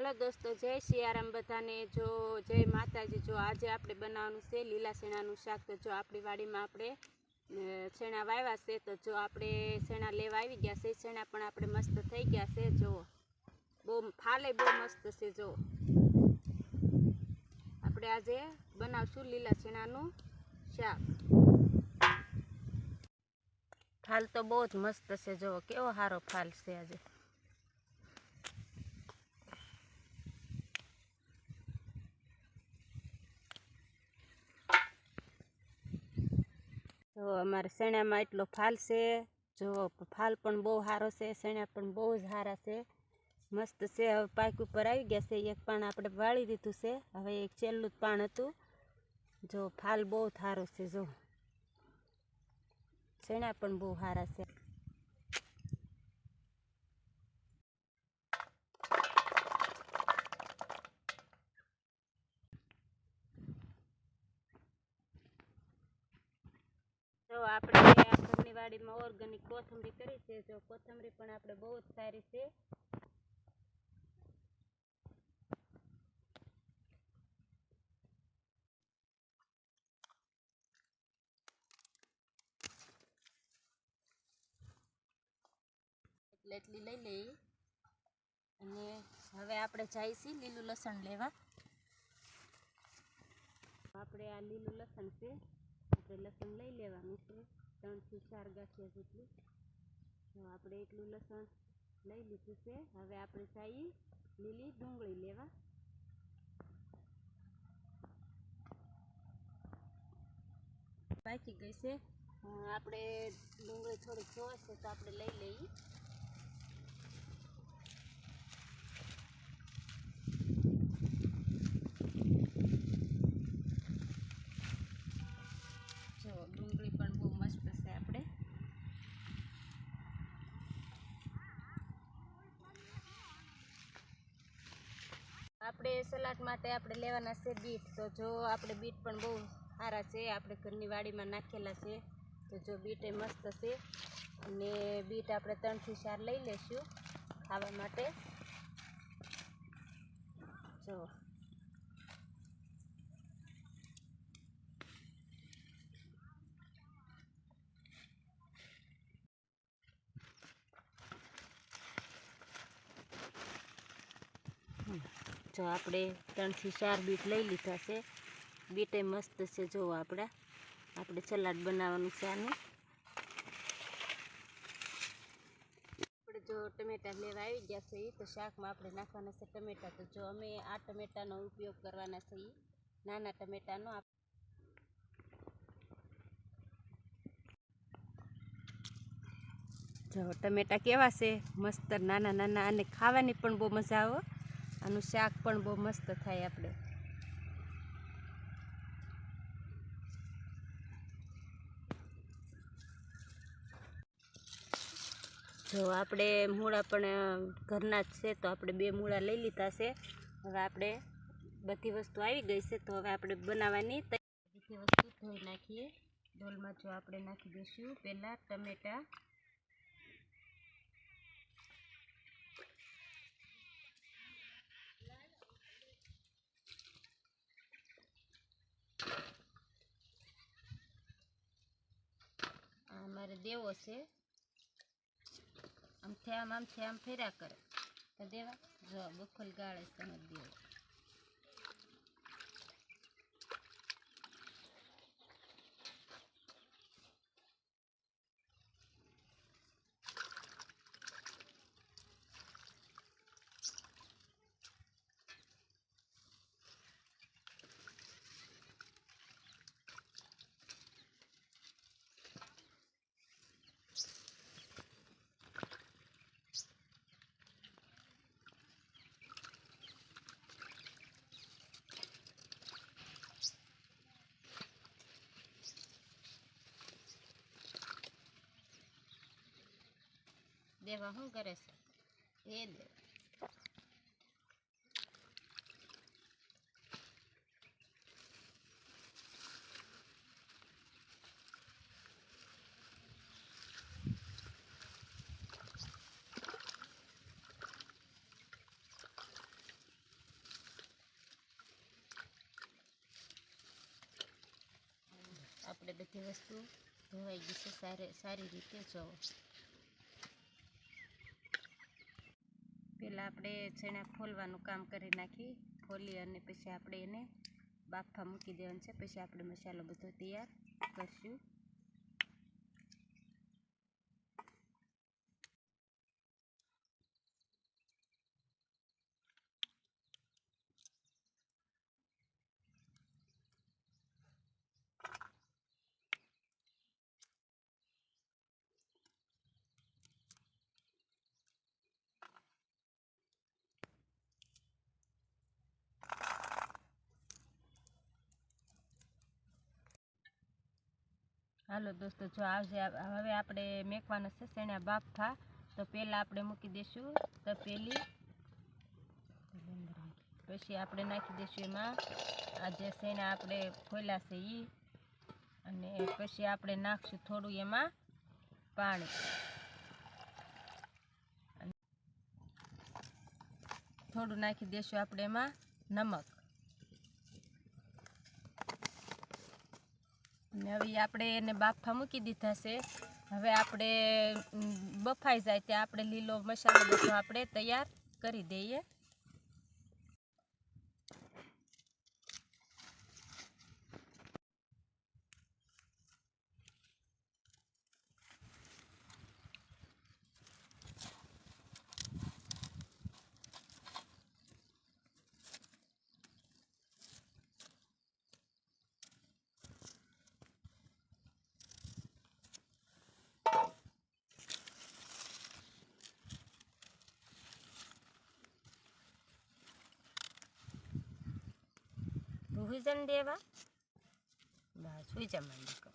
Hello दोस्तों, जय सियाराम बधाने। जो जय माताजी। जो आज आपणे बनाववानुं छे લીલા શેણાનું શાક। तो जो आपणी वाડીमां आपणे શેણા વાવ્યા છે, तो जो आपणे શેણા लेवा આવી ગયા છે। શેણા પણ આપણે મસ્ત થઈ ગયા છે। જો બહુ ફાલે બહુ મસ્ત છે। જો આપણે આજે બનાવશું લીલા શેણાનું શાક। ફાલ તો બહુ જ મસ્ત છે। જો કેવો સારો ફાલ છે આજે। तो अमारे शेणा में एटलो फाल से। जो फाल पण बहु सारो से, शेणा पण बहु ज सारा से, मस्त से। हवे पाक उपर आई गया से। एक पाण आपणे वाळी दीधुं से। हवे एक छेल्लुं ज पाण हतुं। जो फाल बहु सारो से। जो शेणा पण बहु सारा से। तो આપણે ઘરની વાડીમાં ઓર્ગેનિક કોથમરી કરી છે। જો કોથમરી પણ આપણે બહુ જ સારી છે। એટલે એટલી લઈ લઈ। અને હવે આપણે જઈશું લીલું લસણ લેવા। આપણે આ લીલું લસણ છે, આપણે લસણ લઈ લેવાનું છે। 3 થી 4 ગાંઠિયા જેટલું। તો આપણે એટલું લસણ લઈ લીધું છે। હવે આપણે જઈએ લીલી ડુંગળી લેવા। પાકી ગઈ છે। આપણે ડુંગળી થોડીક જોશે તો આપણે લઈ લઈએ। જો ડુંગળી પણ બહુ મસ્ત છે। આપણે સલાડ માટે આપણે લેવાના છે બીટ। તો જો આપણે બીટ પણ બહુ સારા છે, આપણે ઘરની વાડીમાં નાખેલા છે। તો જો બીટ એ મસ્ત છે। અને બીટ આપણે 3 થી 4 લઈ લેશું ખાવા માટે। જો જો આપણે 3 થી 4 બીટ લઈ લીધા છે। બીટ એ મસ્ત છે। જો આપણે સલાડ બનાવવાનું છે આનું। આપણે જો ટમેટા લેવા આવી ગયા છે, તો શાકમાં આપણે નાખવાના છે ટમેટા। તો જો અમે આ ટમેટાનો ઉપયોગ કરવાના છે, નાના ટમેટાનો। જો ટમેટા કેવા છે, મસ્ત નાના નાના। અને ખાવાની પણ બહુ મજા આવે। આનું શાક પણ બહુ મસ્ત થાય આપણે। જો આપણે મૂળા પણ ઘરના જ છે, તો આપણે 2 મૂળા લઈ લીધા છે। હવે આપણે બધી વસ્તુ આવી ગઈ છે, તો હવે આપણે બનાવવાની બધી વસ્તુ ધોઈ નાખીએ ડોલમાં। જો આપણે નાખી દઈશું પહેલાં ટમેટા। અમારે દેવો છે, આમથી આમ ફેર્યા કરે તો દેવા। જો બખોલ ગાળે સમજ દેવો। દેવા શું કરે છે એ દે। આપણે બધી વસ્તુ ધોવાઈ ગઈ છે સારી રીતે. જોવો, પહેલાં આપણે ચણા ફોલવાનું કામ કરી નાખી. ફોલી અને પછી આપણે એને બાફા મૂકી દેવાનું છે. પછી આપણે મસાલો બધો તૈયાર કરશું. હાલો દોસ્તો, જો હવે આપણે મેકવાના છે ચણા બાફા. તો પહેલાં આપણે મૂકી દઈશું તપેલી. પછી આપણે નાખી દઈશું એમાં આ જે ચણા આપણે ફોલ્યા છે એ. અને પછી આપણે નાખશું થોડું એમાં પાણી. થોડું નાખી દઈશું આપણે એમાં નમક. અને હવે આપણે એને બાફા મૂકી દીધા છે. હવે આપણે બફાઈ જાય ત્યાં આપણે લીલો મસાલો બધો આપણે તૈયાર કરી દઈએ. ભૂજન દેવા બસ સુઈ જવાનું.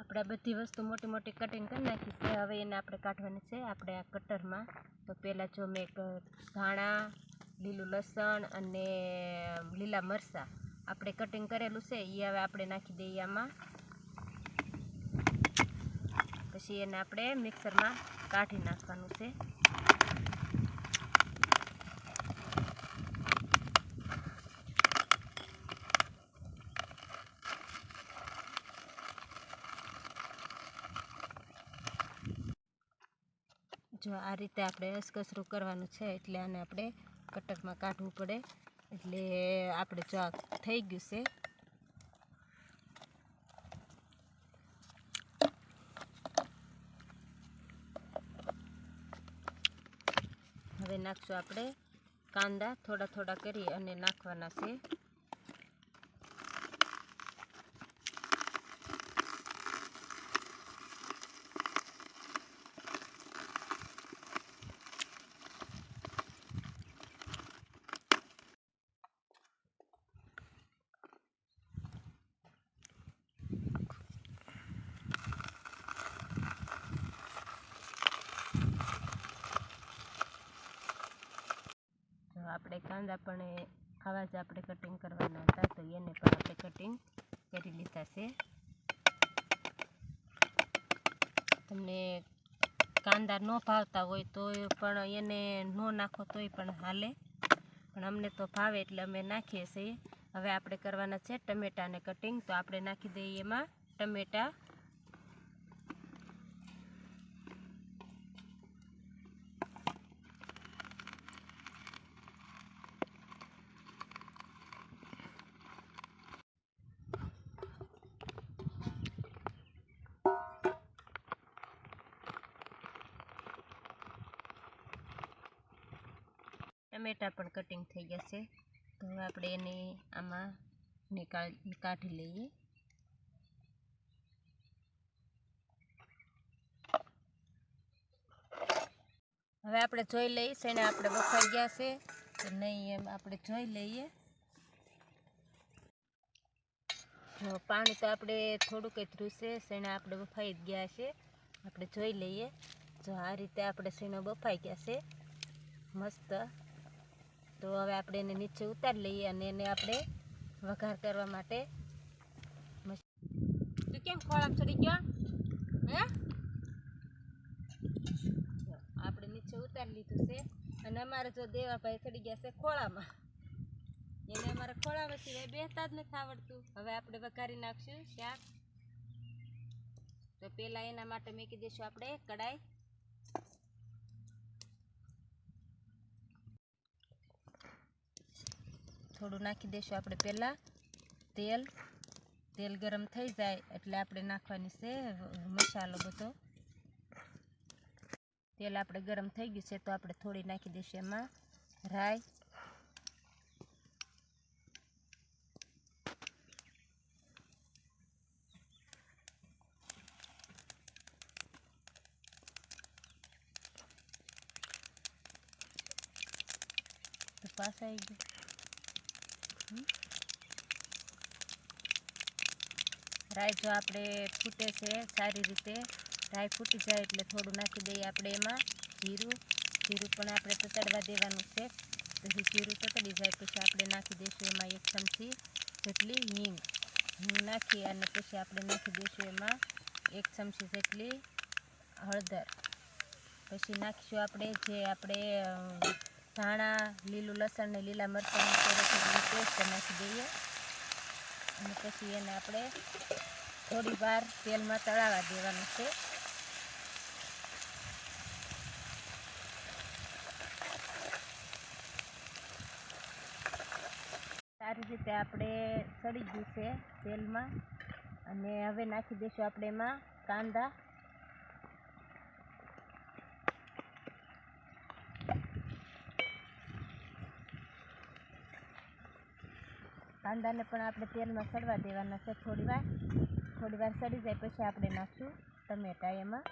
આપણે બધી વસ્તુ મોટી મોટી કટિંગ કરી નાખી છે. હવે એને આપણે કાઢવાની છે આપણે આ કટરમાં. તો પહેલાં જો મેં ધાણા, લીલું લસણ અને લીલા મરચાં આપણે કટિંગ કરેલું છે એ હવે આપણે નાખી દઈએ આમાં. પછી એને આપણે મિક્સરમાં કાઢી નાખવાનું છે. જો આ રીતે આપણે અસકસરું કરવાનું છે. એટલે આને આપણે કટરમાં કાઢવું પડે. એટલે આપણે જો થઈ ગયું છે. હવે નાખશું આપણે કાંદા. થોડા થોડા કરી અને નાખવાના છે. આપણે કાંદા પણ આવા જ આપણે કટિંગ કરવાના હતા. તો એને પણ આપણે કટિંગ કરી લીધા છે. તમને કાંદા ન ભાવતા હોય તો પણ એને ન નાખો તોય પણ હાલે, પણ અમને તો ભાવે એટલે અમે નાખીએ છીએ. હવે આપણે કરવાના છે ટમેટાને કટિંગ, તો આપણે નાખી દઈએ એમાં ટમેટા. ટમેટા પણ કટિંગ થઈ ગયા છે, તો હવે આપણે એને આમાં કાઢી લઈએ. હવે આપણે જોઈ લઈએ શેણે આપણે બફાઈ ગયા છે કે નહીં, એમ આપણે જોઈ લઈએ. પાણી તો આપણે થોડુંક જ ધ્રુસે, શેણે આપણે બફાઈ જ ગયા છે. આપણે જોઈ લઈએ. જો આ રીતે આપણે શેણે બફાઈ ગયા છે મસ્ત. તો હવે આપણે એને નીચે ઉતારી લઈએ અને એને આપણે વઘાર કરવા માટે. તું કેમ ખોળામાં ચડી ગયો હે? આપણે નીચે ઉતારી લીધું છે અને અમારે જો દેવાભાઈ ચડી ગયા છે ખોળામાં. એને અમારે ખોળામાં સિવાય બેસતા જ નથી આવડતું. હવે આપણે વઘારી નાખશું શાક. તો પહેલાં એના માટે મૂકી દઈશું આપણે કડાઈ. થોડું નાખી દઈશું આપણે પહેલાં તેલ. તેલ ગરમ થઈ જાય એટલે આપણે નાખવાની છે મસાલો બધો. તેલ આપણે ગરમ થઈ ગયું છે તો આપણે થોડી નાખી દઈશું એમાં રાઈ. તો પાછા આવી ગયું. રાઈ જો આપણે ફૂટે છે સારી રીતે, રાઈ ફૂટી જાય એટલે થોડું નાખી દઈએ આપણે એમાં જીરું. જીરું પણ આપણે તતડવા દેવાનું છે. પછી જીરું તતડી જાય પછી આપણે નાખી દઈશું એમાં 1 ચમચી જેટલી હિંગ. હિંગ નાખી અને પછી આપણે નાખી દઈશું એમાં 1 ચમચી જેટલી હળદર. પછી નાખીશું આપણે જે આપણે ધાણા, લીલું લસણ ને લીલા મરચાંની પેસ્ટ નાખી દઈએ અને પછી એને આપણે થોડી વાર તેલમાં તળાવા દેવાનું છે. સારી રીતે આપણે સળી ગયું છે તેલમાં અને હવે નાખી દઈશું આપણે એમાં કાંદા. કાંદાને પણ આપણે તેલમાં સળવા દેવાના છે થોડી વાર સળી જાય પછી આપણે નાખશું ટમેટા એમાં.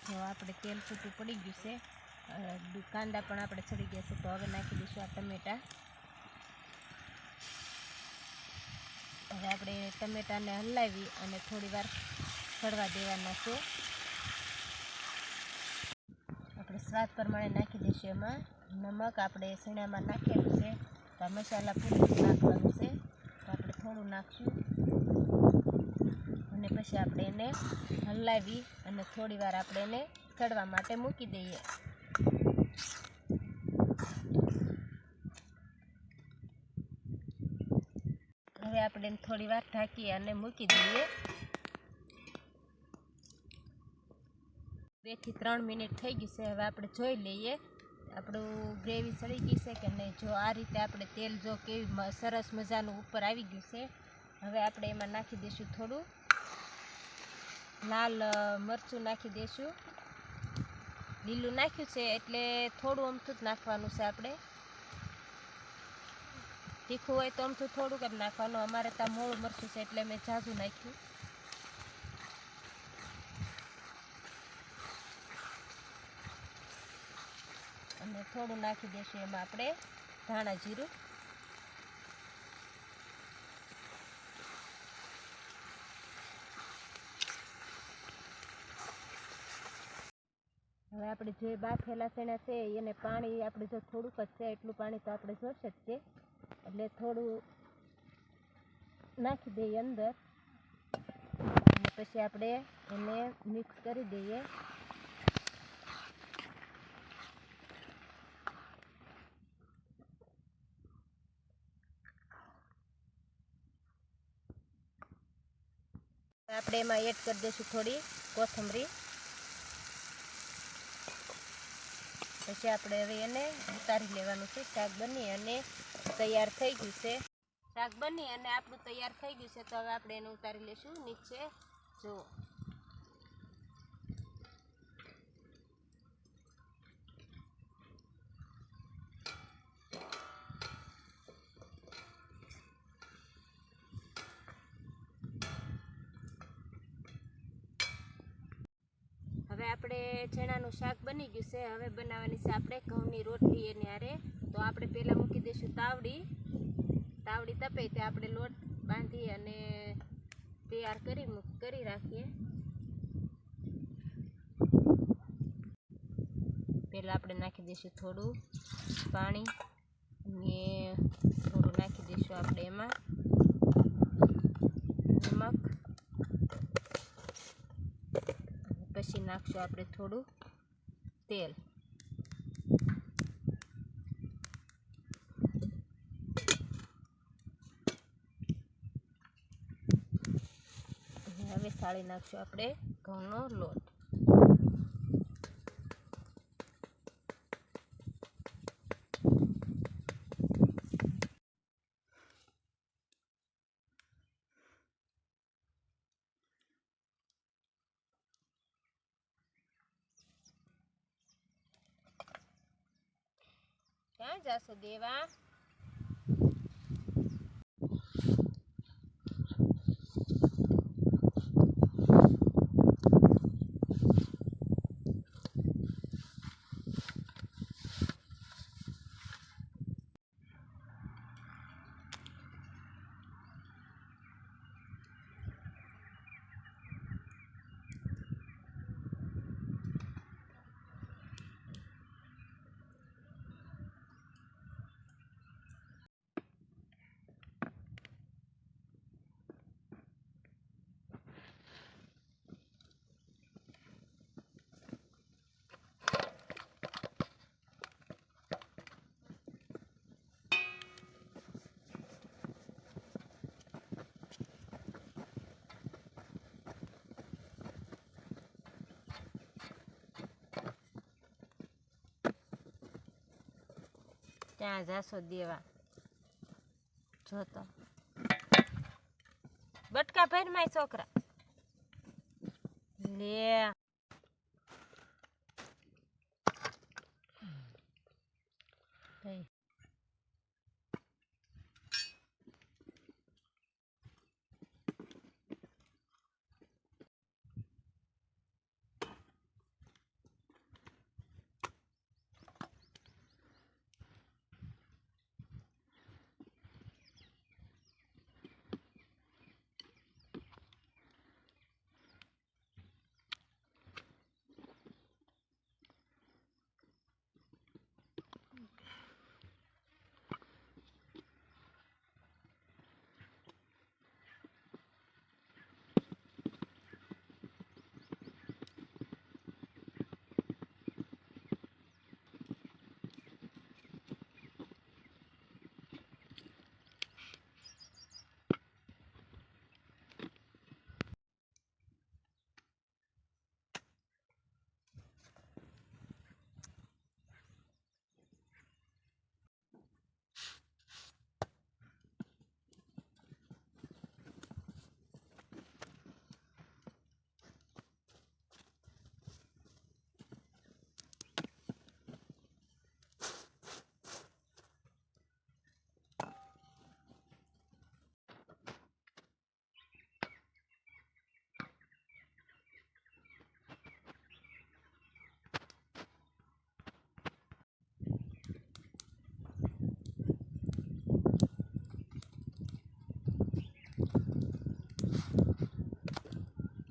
જો આપણે તેલ છૂટું પડી ગયું છે, કાંદા પણ આપણે સળી ગયા છે, તો હવે નાખી દઈશું આ ટમેટા. હવે આપણે ટમેટાને હલાવી અને થોડી વાર સળવા દેવાના છે. આપણે સ્વાદ પ્રમાણે નાખી દઈશું એમાં નમક. આપણે શીણામાં નાખેલું છે તો આ મસાલા પૂરું નાખવાનું છે, તો આપણે થોડું નાખશું અને પછી આપણે એને હલાવી અને થોડી વાર આપણે એને ચડવા માટે મૂકી દઈએ. હવે આપણે એને થોડી વાર ઢાંકી અને મૂકી દઈએ. 2 થી 3 મિનિટ થઈ ગઈ છે. હવે આપણે જોઈ લઈએ આપણું ગ્રેવી સળી ગઈ છે કે નહીં. જો આ રીતે આપણે તેલ જો કેવી સરસ મજાનું ઉપર આવી ગયું છે. હવે આપણે એમાં નાખી દઈશું થોડું લાલ મરચું નાખી દઈશું. લીલું નાખ્યું છે એટલે થોડું અમથું જ નાખવાનું છે. આપણે તીખું હોય તો અમથું થોડુંક જ નાખવાનું. અમારે ત્યાં મોળું મરચું છે એટલે મેં ઝાઝું નાખ્યું. અને થોડું નાખી દઈશું એમાં આપણે ધાણા જીરું. હવે આપણે જે બાફેલા ચણા છે એને પાણી આપણે જો થોડુંક જ છે એટલું પાણી તો આપણે જોશે જ છે, એટલે થોડું નાખી દઈએ અંદર અને પછી આપણે એને મિક્સ કરી દઈએ. આપણે એમાં એડ કરી દઈશું થોડી કોથમરી. પછી આપણે હવે એને ઉતારી લેવાનું છે. શાક બની અને તૈયાર થઈ ગયું છે. શાક બની અને આપણું તૈયાર થઈ ગયું છે. તો હવે આપણે એને ઉતારી લઈશું નીચે. જુઓ, હવે આપણે ચણાનું શાક બની ગયું છે. હવે બનાવવાની છે આપણે ઘઉંની રોટલી એની હારે. તો આપણે પહેલાં મૂકી દઈશું તાવડી. તાવડી તપે તે આપણે લોટ બાંધી અને તૈયાર કરી રાખીએ. પહેલાં આપણે નાખી દઈશું થોડું પાણી અને થોડું નાખી દઈશું આપણે એમાં નમક. પછી નાખશું આપણે થોડું તેલ. હવે સાળી નાખશું આપણે ઘઉંનો લોટ. ક્યાં જાશો દેવા? ક્યાં જાશો દેવા? જોતો બટકા ભર માય છોકરા લે.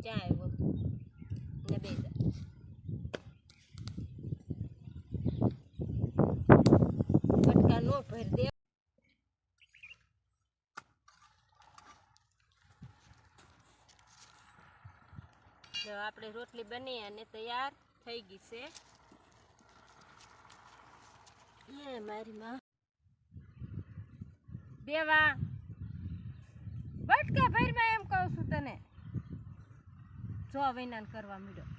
ક્યાં આવ્યો ને બે બટકા નો ભર દે. આપણે રોટલી બની અને તૈયાર થઈ ગઈ છે. એ મારી માં દેવા બટકા ભરમાં એમ કહું છું તને. જો વૈનાન કરવા મળ્યો.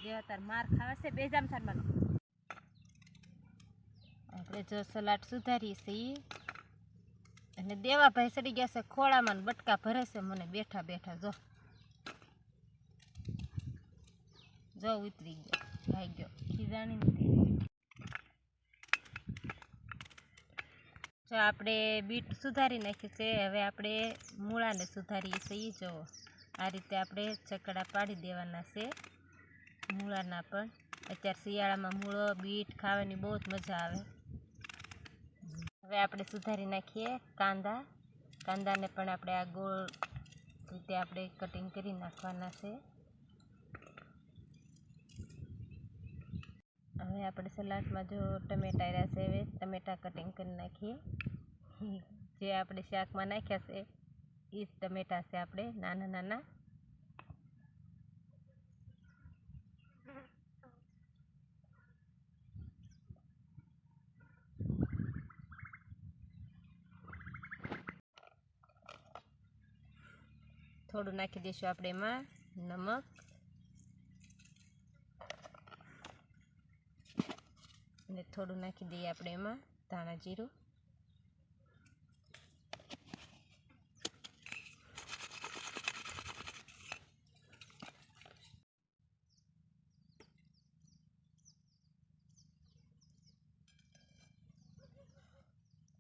દેવા તાર માર ખાવા છે. બેજામ સારવાનો આપણે જો સલાડ સુધારી છે અને દેવા ભાઈ સડી ગયા છે ખોળામાં. બટકા ભરે છે મને બેઠા બેઠા. જો ઉતરી ગયો, ભાઈ ગયો ખીજાણી નથી. જો આપણે બીટ સુધારી નાખી છે. હવે આપણે મૂળાને સુધારીએ છીએ. જુઓ આ રીતે આપણે ચકડા પાડી દેવાના છે મૂળાના. પણ અત્યારે શિયાળામાં મૂળો બીટ ખાવાની બહુ જ મજા આવે. હવે આપણે સુધારી નાખીએ કાંદાને પણ આપણે આ ગોળ રીતે આપણે કટિંગ કરી નાખવાના છે. હવે આપણે સલાડમાં જો ટમેટા રહ્યા છે, હવે ટમેટા કટિંગ કરી નાખીએ. જે આપણે શાકમાં નાખ્યા છે એ જ ટમેટા છે આપણે નાના નાના. થોડું નાખી દઈશું આપણે એમાં નમક અને થોડું નાખી દઈએ આપણે એમાં ધાણા જીરું.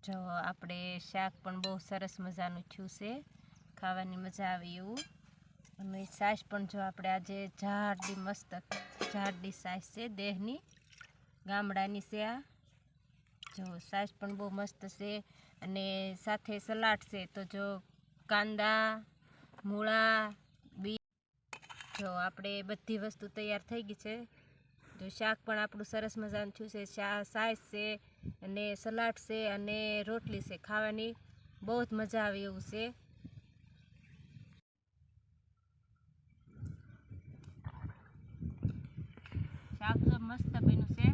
જો આપણે શાક પણ બહુ સરસ મજાનું થયું છે, ખાવાની મજા આવે એવું. અને છાશ પણ જો આપણે આજે જાડી મસ્ત જાડી છાશ છે દેહની, ગામડાની છે આ. જો છાશ પણ બહુ મસ્ત છે અને સાથે સલાડ છે. તો જો કાંદા, મૂળા, બીટ, જો આપણે બધી વસ્તુ તૈયાર થઈ ગઈ છે. જો શાક પણ આપણું સરસ મજાનું થયું છે. છાશ છે અને સલાડ છે અને રોટલી છે. ખાવાની બહુ જ મજા આવે એવું છે. શાક તો મસ્ત બન્યું છે.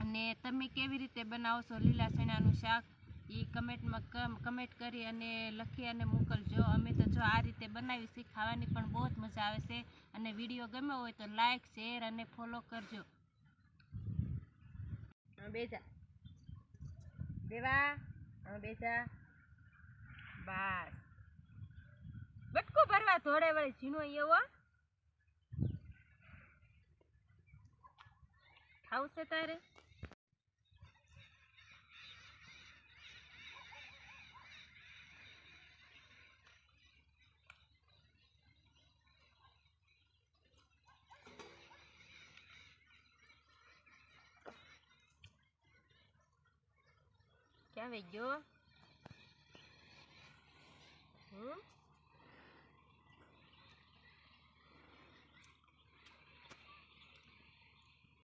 અને તમે કેવી રીતે બનાવો છો લીલા ચણાનું શાક એ કમેન્ટમાં કમેન્ટ કરી અને લખી અને મોકલજો. અમે તો જો આ રીતે બનાવી છે. ખાવાની પણ બહુ જ મજા આવે છે. અને વિડીયો ગમ્યો હોય તો લાઈક, શેર અને ફોલો કરજો. બેજા દેવા બેજા બસ બટકો ભરવા ધોળે વળી ઝીણો એવો ખાવું છે તારે. ક્યાં વહી ગયો?